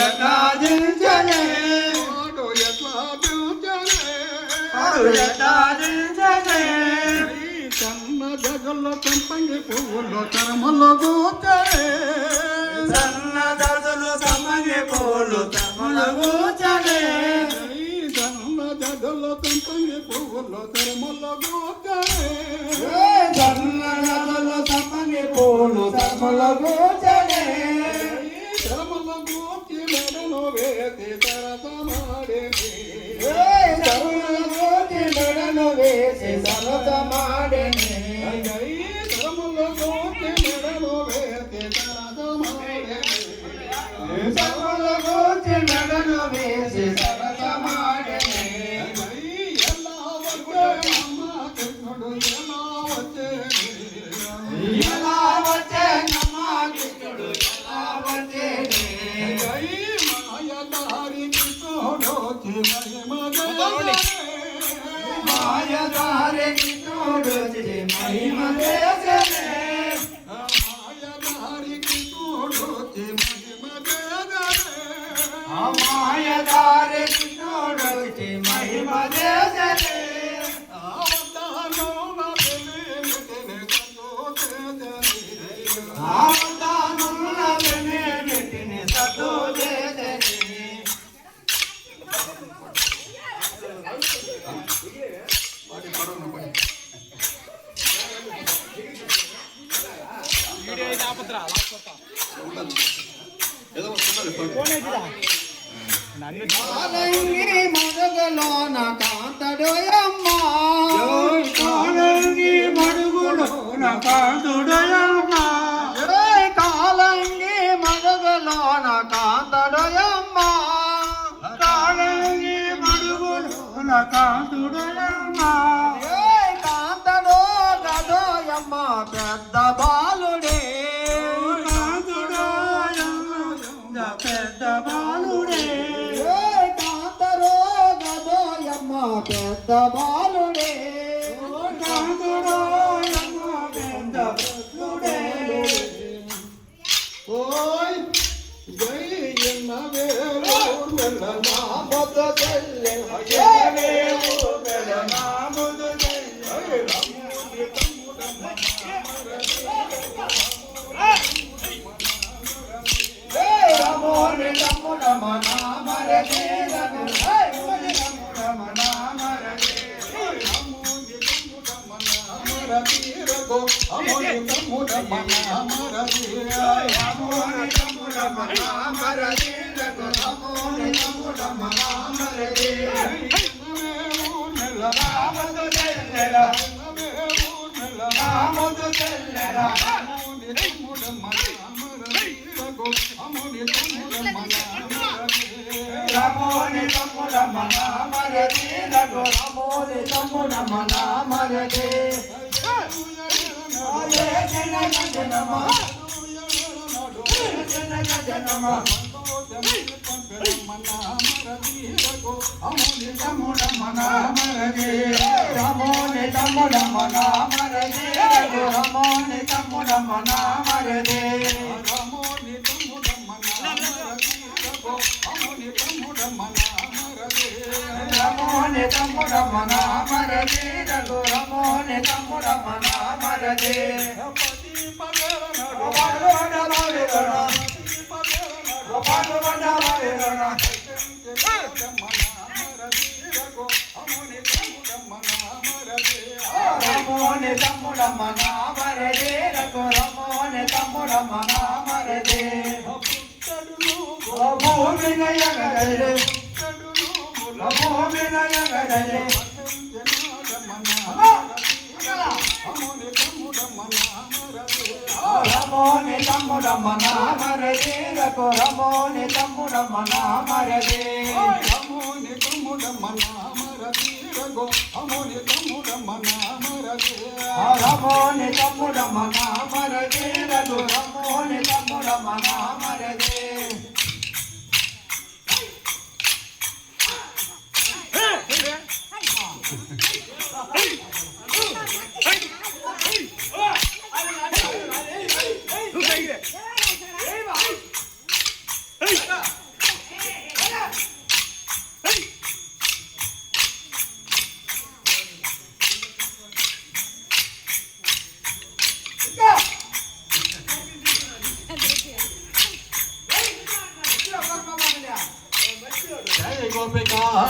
ఎట్లా దించలే ఎట్లా దించలే సన్న జగల్లో సంపంగి పువ్వుల్లో తరమలో కూర్చలే సన్న దదులు సంపంగి పువ్వులు తరమలో కూర్చలే సన్న జగల్లో సంపంగి పువ్వుల్లో తరమలో కూర్చలే సన్న దదులు సంపంగి పువ్వులు తరమలో కూర్చలే తరమలో కూర్చి మెడలో వేసి సరసమాడే మెడలు వేసి సరసమాడెనే తరమలో కూర్చి మెడలో వేసి సరసమాడే సరస మెడలు వేసి సరసమాడెనే ఎలా వచ్చే అమ్మ కృష్ణుడు ఎలా వచ్చే ఎలా వచ్చే నమ్మ కృష్ణుడు ఎలా వచ్చేనే మాయదారి కృష్ణుడు మాయదారి కృష్ణుడు మహిమ చేసెనే మాయదారి కృష్ణుడు మహిమ చేసెనే మాయదారి కృష్ణుడు మహిమ చేసెనే ఆవతానుల వెనెటిని సతో చేసెనే కాలంగి మడుగులోన కాంతడోయమ్మ కాలంగి మడుగులోన కాంతుడయమ్మ కాలంగి మడుగులోన కాంతడోయమ్మ కాలంగి మడుగులోన కాంతుడయమ్మ కాంతడో గదోయమ్మ పెద్ద బాలుడే పెద్ద బాలుడే కాంతరో గదోయమ్మ పెద్ద బాలుడే పెద్ద బాలుడే ఓయ్ జై ఎన్నవే మెల్లనా మొద చెల్లె హయేవేవు మెల్లనా మొద చెల్లె రమ్ముని తమ్ముడమ్మ రమోని తమ్ముడమ్మ నామరదే రమోని తమ్ముడమ్మ నామరదే రమ్ముని తమ్ముడమ్మ నామరదీరగో అమోని తమ్ముడమ్మ నామరదీర రమోని తమ్ముడమ్మ నామరదే రమోని తమ్ముడమ్మ నామరదే రామదు చెల్లెల రామదు చెల్లెల రమోని తమ్ముడమ్మ నామరదే రమోని తమ్ముడమ్మ నామరదే జన జనమ జన జనమ అమోని తమ్ముడమ్మ నామరదే రమోని తమ్ముడమ్మ నామరదే రమోని తమ్ముడమ్మ నామరదే రమోని తమ్ముడమ్మ నామరదీరగో అమోని తమ్ముడమ్మ నామరదే రమోని తమ్ముడమ్మ నామరదే రమోని తమ్ముడమ్మ నామరదే పతి పగలనడు వాడోడ వాడోడ వాడోడ వాడోడ రమోని తమ్ముడమ్మ నామరదే రమోని తమ్ముడమ్మ నామరదే భూమి నయగలే భూమి నయగలే రమోని తమ్ముడమ్మ నామరదే రమోని తమ్ముడమ్మ నామరదే అమోని తమ్ముడమ్మ నామరదీరగో అమోని తమ్ముడమ్మ నామరదే రమోని తమ్ముడమ్మ నామరదే రమోని తమ్ముడమ్మ నామరదే గోపిక